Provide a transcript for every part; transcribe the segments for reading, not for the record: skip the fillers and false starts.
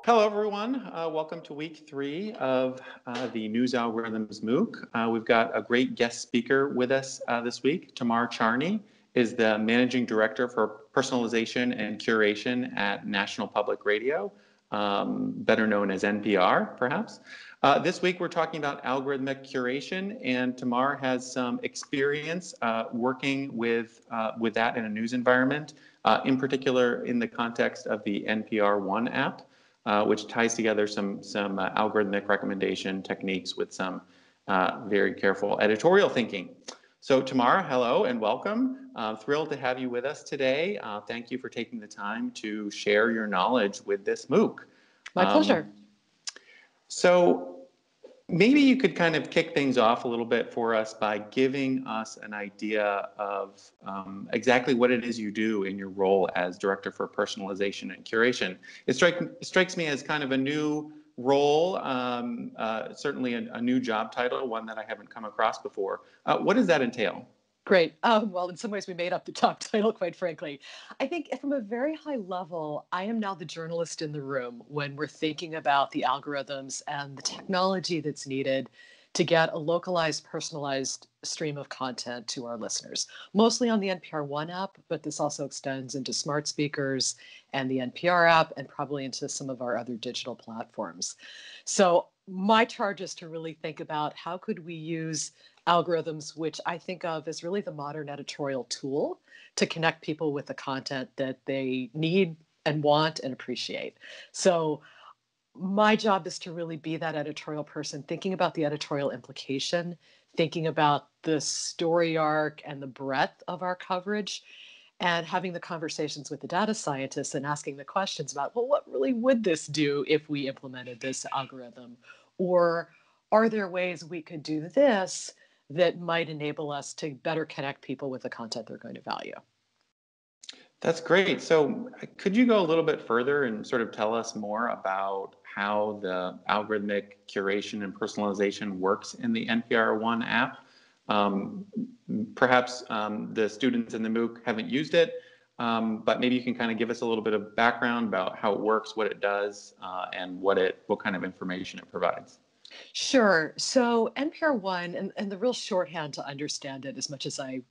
Hello, everyone. Welcome to week 3 of the News Algorithms MOOC. We've got a great guest speaker with us this week. Tamar Charney is the Managing Director for Personalization and Curation at National Public Radio, better known as NPR, perhaps. This week, we're talking about algorithmic curation, and Tamar has some experience working with that in a news environment, in particular in the context of the NPR One app. Which ties together some algorithmic recommendation techniques with some very careful editorial thinking. So Tamar, hello and welcome. Thrilled to have you with us today. Thank you for taking the time to share your knowledge with this MOOC. My pleasure. So maybe you could kind of kick things off a little bit for us by giving us an idea of exactly what it is you do in your role as Director for Personalization and Curation. It strikes me as kind of a new role, certainly a new job title, one that I haven't come across before. What does that entail? Great. Well, in some ways, we made up the job title, quite frankly. I think from a very high level, I am now the journalist in the room when we're thinking about the algorithms and the technology that's needed to get a localized, personalized stream of content to our listeners, mostly on the NPR One app, but this also extends into smart speakers and the NPR app and probably into some of our other digital platforms. So my charge is to really think about how could we use algorithms, which I think of as really the modern editorial tool to connect people with the content that they need and want and appreciate. So my job is to really be that editorial person, thinking about the editorial implication, thinking about the story arc and the breadth of our coverage, and having the conversations with the data scientists and asking the questions about, well, what really would this do if we implemented this algorithm? Or are there ways we could do this that might enable us to better connect people with the content they're going to value? That's great. So could you go a little bit further and sort of tell us more about how the algorithmic curation and personalization works in the NPR One app? Perhaps the students in the MOOC haven't used it, but maybe you can kind of give us a little bit of background about how it works, what it does, and what kind of information it provides. Sure. So NPR One, and the real shorthand to understand it, as much as I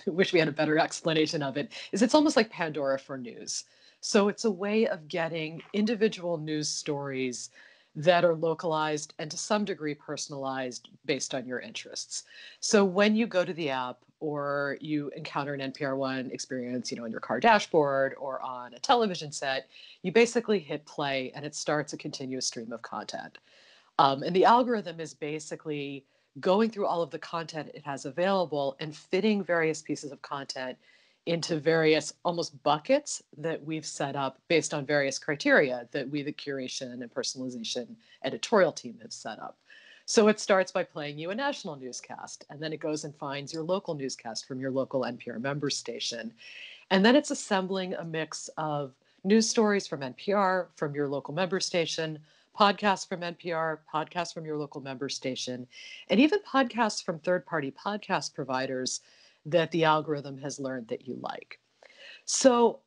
wish we had a better explanation of it, is it's almost like Pandora for news. So it's a way of getting individual news stories that are localized and to some degree personalized based on your interests. So when you go to the app or you encounter an NPR One experience, on your car dashboard or on a television set, you basically hit play and it starts a continuous stream of content. And the algorithm is basically going through all of the content it has available and fitting various pieces of content into various almost buckets that we've set up based on various criteria that we, the curation and personalization editorial team, have set up. So it starts by playing you a national newscast, and then it goes and finds your local newscast from your local NPR member station. And then it's assembling a mix of news stories from NPR, from your local member station, podcasts from NPR, podcasts from your local member station, and even podcasts from third-party podcast providers that the algorithm has learned that you like. So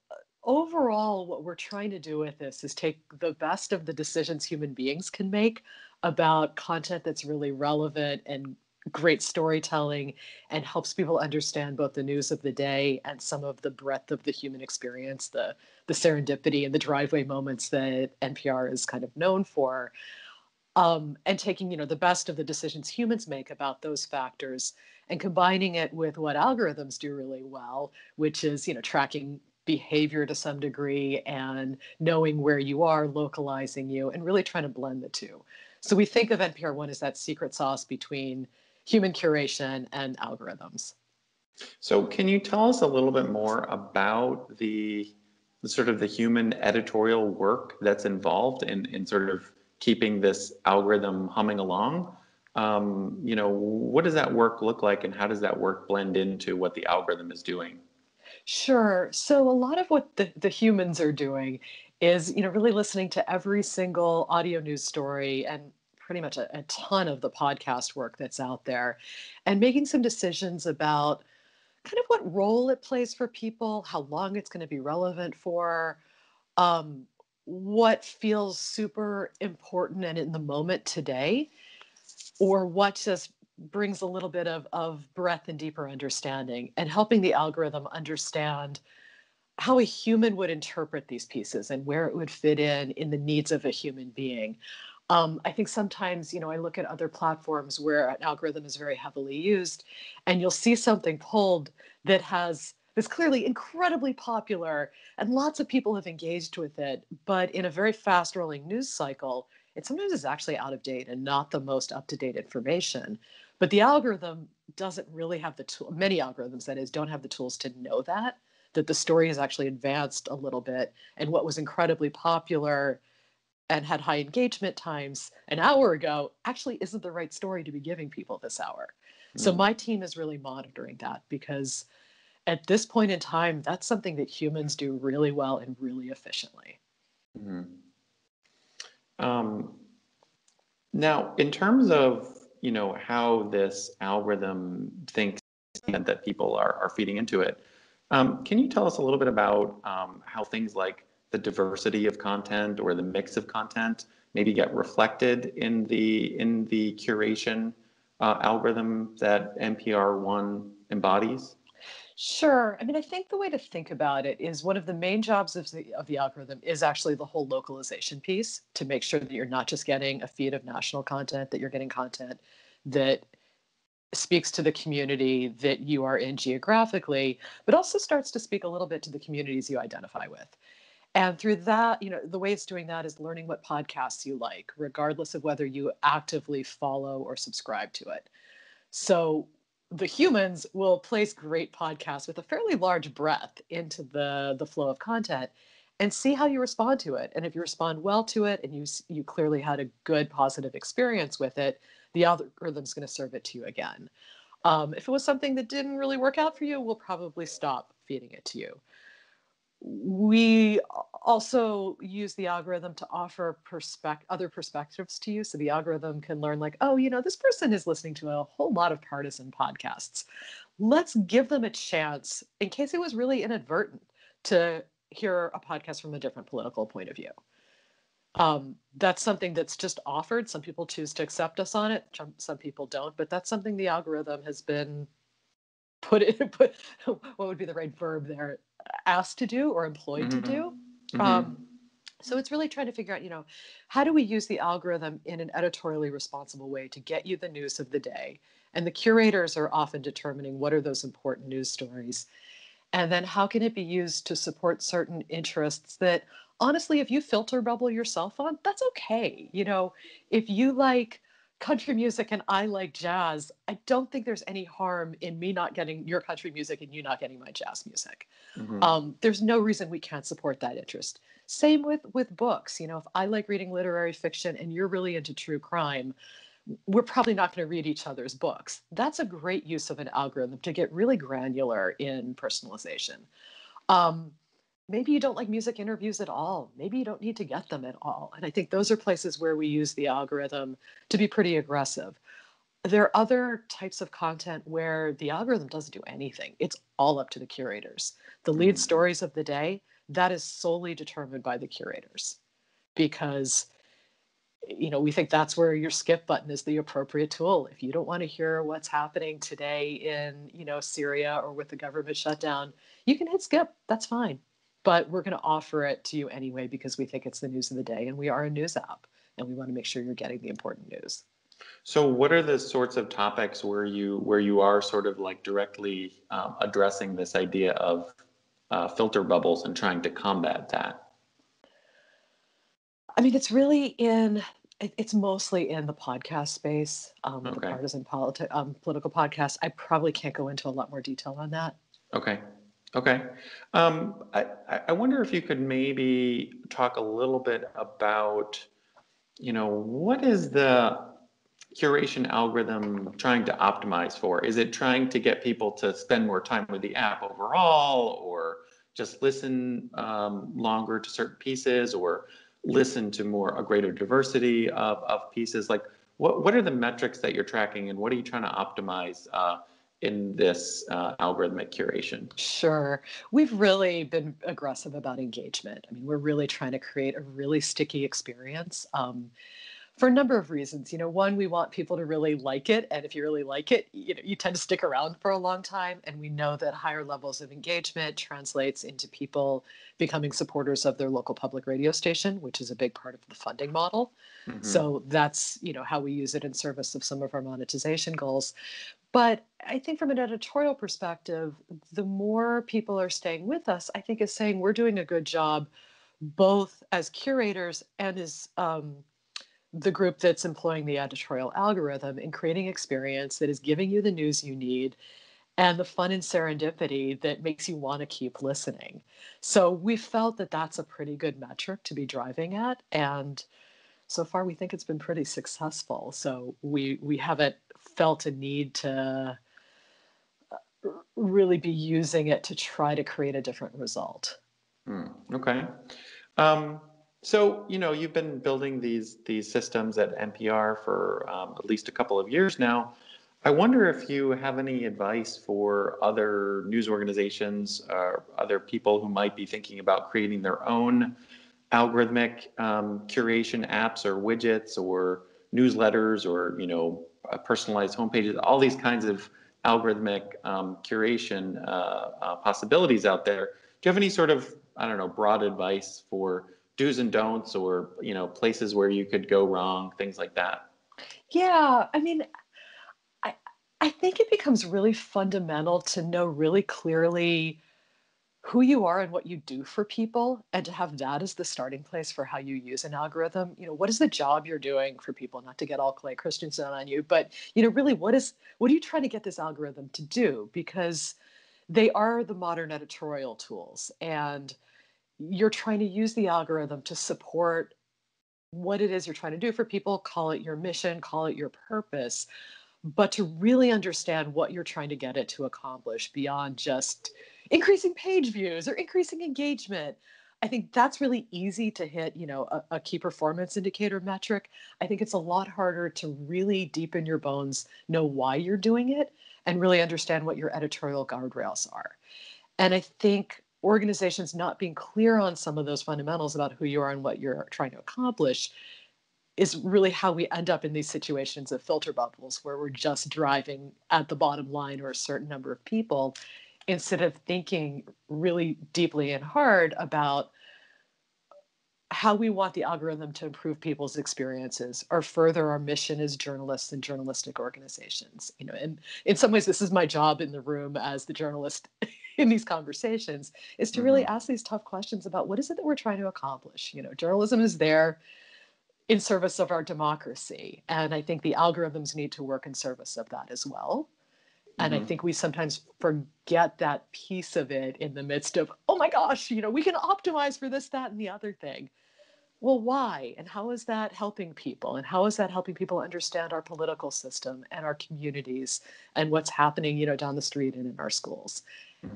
overall, what we're trying to do with this is take the best of the decisions human beings can make about content that's really relevant and great storytelling and helps people understand both the news of the day and some of the breadth of the human experience, the serendipity and the driveway moments that NPR is kind of known for, and taking the best of the decisions humans make about those factors and combining it with what algorithms do really well, which is tracking behavior to some degree and knowing where you are, localizing you, and really trying to blend the two. So we think of NPR One as that secret sauce between human curation and algorithms. So can you tell us a little bit more about the sort of the human editorial work that's involved in sort of keeping this algorithm humming along? What does that work look like, and how does that work blend into what the algorithm is doing? Sure. So a lot of what the humans are doing is, really listening to every single audio news story and pretty much a ton of the podcast work that's out there and making some decisions about kind of what role it plays for people, how long it's going to be relevant for, um, what feels super important and in the moment today, or what just brings a little bit of breadth and deeper understanding, and helping the algorithm understand how a human would interpret these pieces and where it would fit in the needs of a human being. I think sometimes, I look at other platforms where an algorithm is very heavily used, and you'll see something pulled that's clearly incredibly popular, and lots of people have engaged with it, but in a very fast rolling news cycle, it sometimes is actually out of date and not the most up to date information. But the algorithm doesn't really have the tool. Many algorithms, that is, don't have the tools to know that the story has actually advanced a little bit, and what was incredibly popular and had high engagement times an hour ago actually isn't the right story to be giving people this hour. So Mm. my team is really monitoring that, because at this point in time, that's something that humans do really well and really efficiently. Mhm. Um, Now, in terms of, how this algorithm thinks and that people are feeding into it, can you tell us a little bit about how things like the diversity of content or the mix of content maybe get reflected in the curation algorithm that NPR one embodies? Sure. I mean, I think the way to think about it is one of the main jobs of the algorithm is actually the whole localization piece, to make sure that you're not just getting a feed of national content, that you're getting content that speaks to the community that you are in geographically, but also starts to speak a little bit to the communities you identify with. And through that, the way it's doing that is learning what podcasts you like, regardless of whether you actively follow or subscribe to it. So the humans will place great podcasts with a fairly large breadth into the flow of content, and see how you respond to it. And if you respond well to it, and you clearly had a good positive experience with it, the algorithm's going to serve it to you again. If it was something that didn't really work out for you, we'll probably stop feeding it to you. We also use the algorithm to offer other perspectives to you. So the algorithm can learn, like, oh, this person is listening to a whole lot of partisan podcasts. Let's give them a chance, in case it was really inadvertent, to hear a podcast from a different political point of view. That's something that's just offered. Some people choose to accept us on it. Some people don't, but that's something the algorithm has been put what would be the right verb there, asked to do or employed to do. Mm-hmm. Mm-hmm. um, so it's really trying to figure out, how do we use the algorithm in an editorially responsible way to get you the news of the day, and the curators are often determining what are those important news stories, and then how can it be used to support certain interests that, honestly, if you filter bubble yourself on, that's okay. If you like country music and I like jazz, I don't think there's any harm in me not getting your country music and you not getting my jazz music. Mm-hmm. There's no reason we can't support that interest. Same with books. If I like reading literary fiction and you're really into true crime, we're probably not going to read each other's books. That's a great use of an algorithm to get really granular in personalization. Um, Maybe you don't like music interviews at all. Maybe you don't need to get them at all. And I think those are places where we use the algorithm to be pretty aggressive. There are other types of content where the algorithm doesn't do anything. It's all up to the curators. The lead Mm-hmm. stories of the day, that is solely determined by the curators, because we think that's where your skip button is the appropriate tool. If you don't want to hear what's happening today in, Syria, or with the government shutdown, you can hit skip. That's fine. But we're going to offer it to you anyway, because we think it's the news of the day, and we are a news app, and we want to make sure you're getting the important news. So, what are the sorts of topics where you are sort of like directly addressing this idea of filter bubbles and trying to combat that? I mean, it's mostly in the podcast space, the Okay. partisan political podcast. I probably can't go into a lot more detail on that. Okay. Okay. I wonder if you could maybe talk a little bit about, what is the curation algorithm trying to optimize for? Is it trying to get people to spend more time with the app overall, or just listen longer to certain pieces, or listen to a greater diversity of pieces? Like, what are the metrics that you're tracking, and what are you trying to optimize in this algorithmic curation? Sure. We've really been aggressive about engagement. I mean, we're really trying to create a really sticky experience. For a number of reasons. One, we want people to really like it. And if you really like it, you tend to stick around for a long time. And we know that higher levels of engagement translates into people becoming supporters of their local public radio station, which is a big part of the funding model. Mm-hmm. So that's, how we use it in service of some of our monetization goals. But I think from an editorial perspective, the more people are staying with us, I think is saying we're doing a good job both as curators and as the group that's employing the editorial algorithm in creating experience that is giving you the news you need and the fun and serendipity that makes you want to keep listening. So we felt that that's a pretty good metric to be driving at. And so far, we think it's been pretty successful. So we haven't felt a need to really be using it to try to create a different result. Okay. Um, so, you've been building these systems at NPR for at least a couple of years now. I wonder if you have any advice for other news organizations or other people who might be thinking about creating their own algorithmic curation apps or widgets or newsletters or personalized homepages, all these kinds of algorithmic curation possibilities out there. Do you have any sort of, I don't know, broad advice for do's and don'ts or places where you could go wrong, things like that? Yeah, I mean, I, I think it becomes really fundamental to know really clearly who you are and what you do for people, and to have that as the starting place for how you use an algorithm. What is the job you're doing for people? Not to get all Clay Christensen on you, but really, what are you trying to get this algorithm to do? Because they are the modern editorial tools, and you're trying to use the algorithm to support what it is you're trying to do for people. Call it your mission, call it your purpose, but to really understand what you're trying to get it to accomplish beyond just increasing page views or increasing engagement. I think that's really easy to hit, a key performance indicator metric. I think it's a lot harder to really deep in your bones know why you're doing it and really understand what your editorial guardrails are. And I think organizations not being clear on some of those fundamentals about who you are and what you're trying to accomplish is really how we end up in these situations of filter bubbles where we're just driving at the bottom line or a certain number of people instead of thinking really deeply and hard about how we want the algorithm to improve people's experiences or further our mission as journalists and journalistic organizations. And in some ways, this is my job in the room as the journalist in these conversations, is to really Mm-hmm. ask these tough questions about what is it that we're trying to accomplish. Journalism is there in service of our democracy. And I think the algorithms need to work in service of that as well. And I Mm-hmm. think we sometimes forget that piece of it in the midst of, oh my gosh, we can optimize for this, that, and the other thing. Well, why? And how is that helping people? And how is that helping people understand our political system and our communities and what's happening, down the street and in our schools?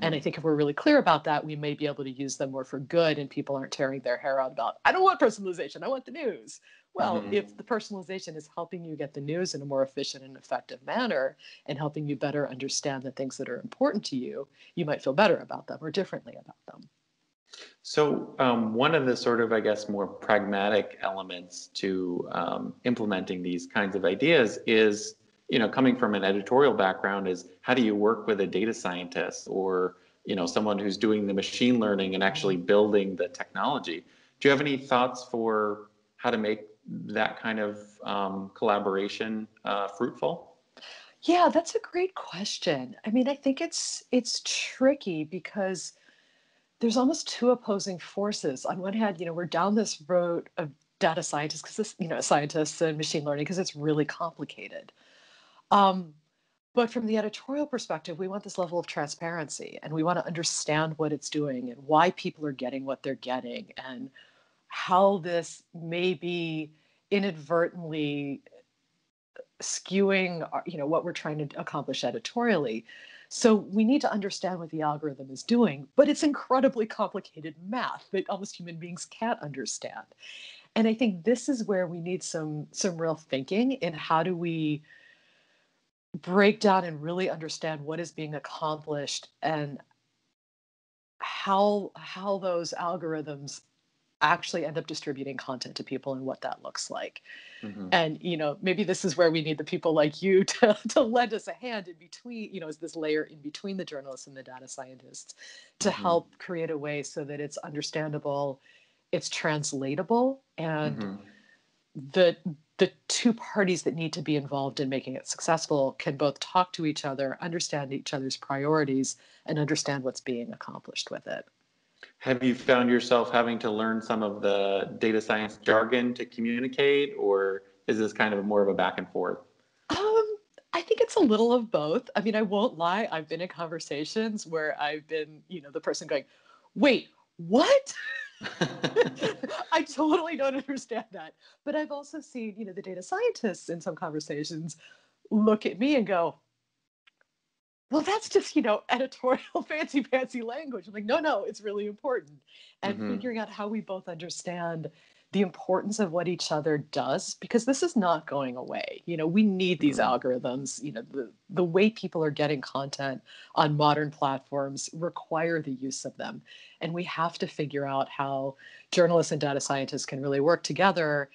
And I Mm-hmm. think if we're really clear about that, we may be able to use them more for good and people aren't tearing their hair out about, I don't want personalization, I want the news. Well, Mm-hmm. if the personalization is helping you get the news in a more efficient and effective manner and helping you better understand the things that are important to you, you might feel better about them or differently about them. So, one of the sort of, I guess, more pragmatic elements to implementing these kinds of ideas is, coming from an editorial background, is how do you work with a data scientist or, someone who's doing the machine learning and actually building the technology? Do you have any thoughts for how to make that kind of collaboration fruitful? Yeah, that's a great question. I mean, I think it's tricky because there's almost two opposing forces. On one hand, we're down this road of data scientists because this, scientists and machine learning because it's really complicated. Um, but from the editorial perspective, we want this level of transparency and we want to understand what it's doing and why people are getting what they're getting and how this may be inadvertently skewing what we're trying to accomplish editorially. So we need to understand what the algorithm is doing, but it's incredibly complicated math that almost human beings can't understand. And I think this is where we need some real thinking in how do we break down and really understand what is being accomplished and how those algorithms actually end up distributing content to people and what that looks like. Hmm. And, maybe this is where we need the people like you to lend us a hand in between, as this layer in between the journalists and the data scientists to Hmm. help create a way so that it's understandable, it's translatable, and Hmm. the the two parties that need to be involved in making it successful can both talk to each other, understand each other's priorities, and understand what's being accomplished with it. Have you found yourself having to learn some of the data science jargon to communicate, or is this kind of more of a back and forth? Um, I think it's a little of both. I mean, I won't lie. I've been in conversations where I've been, the person going, wait, what? I totally don't understand that. But I've also seen, the data scientists in some conversations look at me and go, well, that's just, editorial fancy language. I'm like, no, it's really important. And Hmm. figuring out how we both understand the importance of what each other does, because this is not going away. We need these Hmm. algorithms. The way people are getting content on modern platforms require the use of them. And we have to figure out how journalists and data scientists can really work together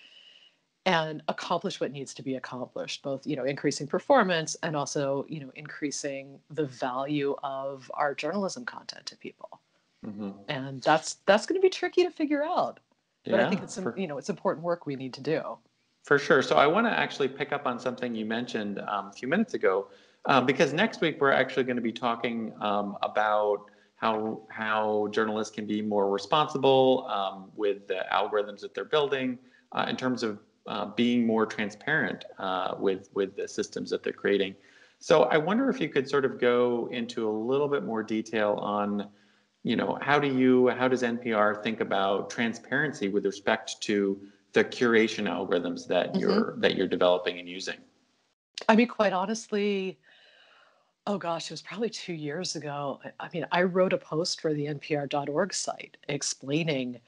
and accomplish what needs to be accomplished, both increasing performance and also increasing the value of our journalism content to people. Hmm. And that's going to be tricky to figure out, but I think Yeah, it's it's important work we need to do. for sure. So I want to actually pick up on something you mentioned a few minutes ago, because next week we're actually going to be talking about how journalists can be more responsible with the algorithms that they're building in terms of being more transparent with the systems that they're creating. So I wonder if you could sort of go into a little bit more detail on, how does NPR think about transparency with respect to the curation algorithms that Hmm. you're developing and using? I mean, quite honestly, oh gosh, it was probably 2 years ago. I mean, I wrote a post for the npr.org site explaining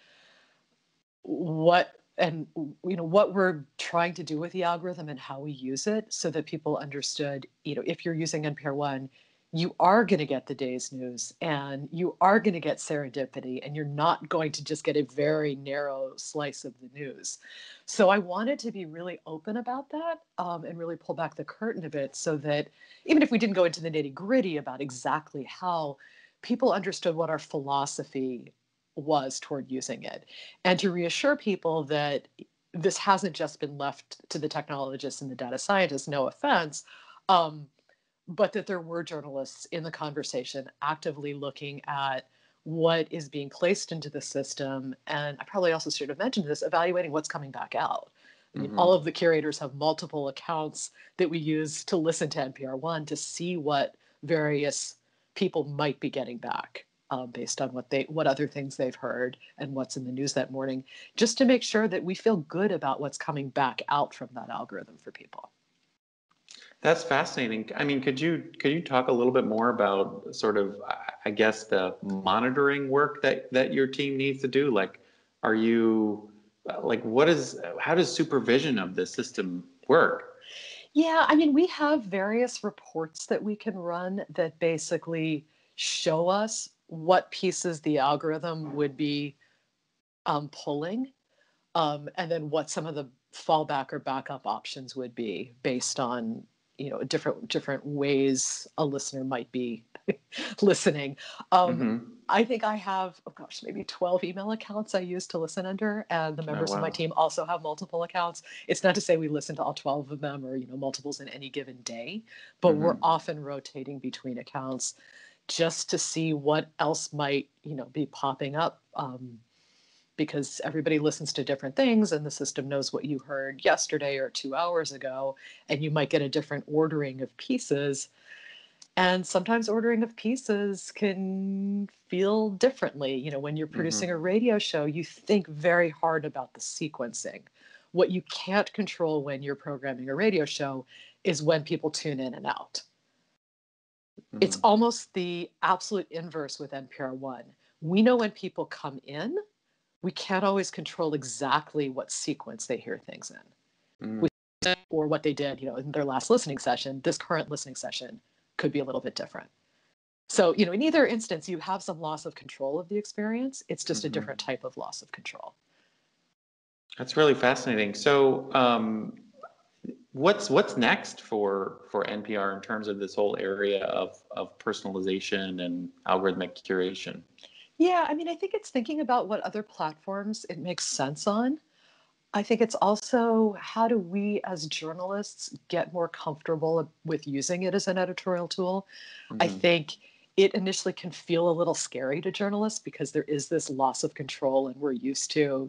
what we're trying to do with the algorithm and how we use it so that people understood, if you're using NPR1, you are going to get the day's news and you are going to get serendipity and you're not going to just get a very narrow slice of the news. So I wanted to be really open about that, and really pull back the curtain a bit so that even if we didn't go into the nitty gritty about exactly how, people understood what our philosophy was toward using it, and to reassure people that this hasn't just been left to the technologists and the data scientists, no offense, um, but that there were journalists in the conversation actively looking at what is being placed into the system. And I probably also should have mentioned this, evaluating what's coming back out. I mean, all Hmm. of the curators have multiple accounts that we use to listen to NPR One to see what various people might be getting back, based on what other things they've heard and what's in the news that morning, just to make sure that we feel good about what's coming back out from that algorithm for people. That's fascinating. I mean, could you talk a little bit more about sort of, I guess, the monitoring work that your team needs to do? Like, are you like how does supervision of the system work? Yeah, I mean, we have various reports that we can run that basically show us what pieces the algorithm would be, pulling, and then what some of the fallback or backup options would be based on different ways a listener might be listening. Um, Hmm. I think I have, oh gosh, maybe 12 email accounts I use to listen under, and the Oh, members of my wow. team also have multiple accounts. It's not to say we listen to all 12 of them or multiples in any given day, but we're Hmm. often rotating between accounts just to see what else might be popping up. Because everybody listens to different things and the system knows what you heard yesterday or 2 hours ago, and you might get a different ordering of pieces. And sometimes ordering of pieces can feel differently. When you're producing a Hmm. radio show, you think very hard about the sequencing. What you can't control when you're programming a radio show is when people tune in and out. It's Hmm. almost the absolute inverse with NPR One. We know when people come in, we can't always control exactly what sequence they hear things in. Hmm. We or what they did, in their last listening session, this current listening session could be a little bit different. So, in either instance, you have some loss of control of the experience. It's just a different type of loss of control. That's really fascinating. So, what's next for NPR in terms of this whole area of personalization and algorithmic curation? Yeah, I mean, I think it's thinking about what other platforms it makes sense on. I think it's also how do we as journalists get more comfortable with using it as an editorial tool. I Mm-hmm. think it initially can feel a little scary to journalists because there is this loss of control, and we're used to,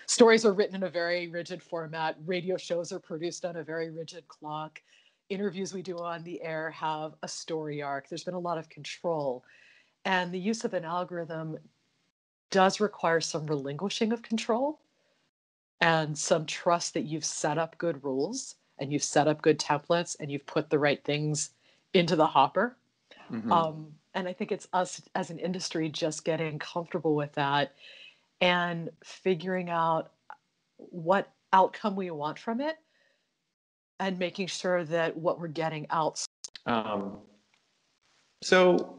stories are written in a very rigid format, radio shows are produced on a very rigid clock, interviews we do on the air have a story arc. There's been a lot of control. And the use of an algorithm does require some relinquishing of control and some trust that you've set up good rules and you've set up good templates and you've put the right things into the hopper. Mm-hmm. And I think it's us as an industry just getting comfortable with that and figuring out what outcome we want from it and making sure that what we're getting out. Um, so,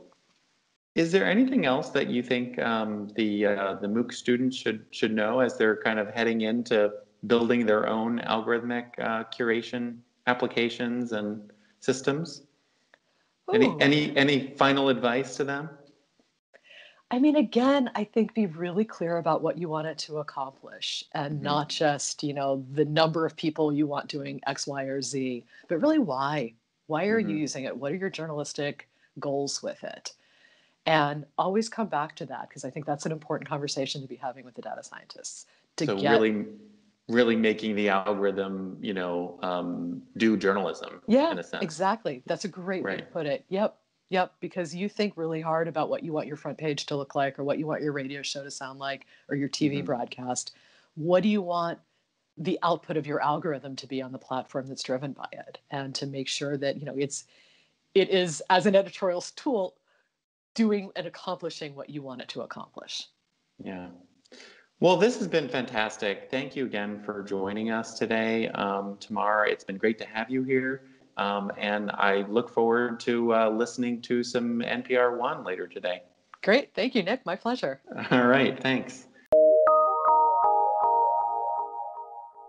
is there anything else that you think the MOOC students should know as they're kind of heading into building their own algorithmic curation applications and systems? Ooh. Any final advice to them? I mean, again, I think be really clear about what you want it to accomplish and Mm-hmm. not just, the number of people you want doing X, Y, or Z, but really why. Why are you Mm-hmm. using it? What are your journalistic goals with it? And always come back to that because I think that's an important conversation to be having with the data scientists to So get. really making the algorithm, do journalism Yeah, in a sense. exactly. That's a great way to Right. put it. Yep. Yep. Because you think really hard about what you want your front page to look like or what you want your radio show to sound like or your TV Mm-hmm. broadcast. What do you want the output of your algorithm to be on the platform that's driven by it? And to make sure that, it is as an editorial tool doing and accomplishing what you want it to accomplish. Yeah. Well, this has been fantastic. Thank you again for joining us today, Tamar. It's been great to have you here. And I look forward to listening to some NPR One later today. Great. Thank you, Nick. My pleasure. All right. Thanks.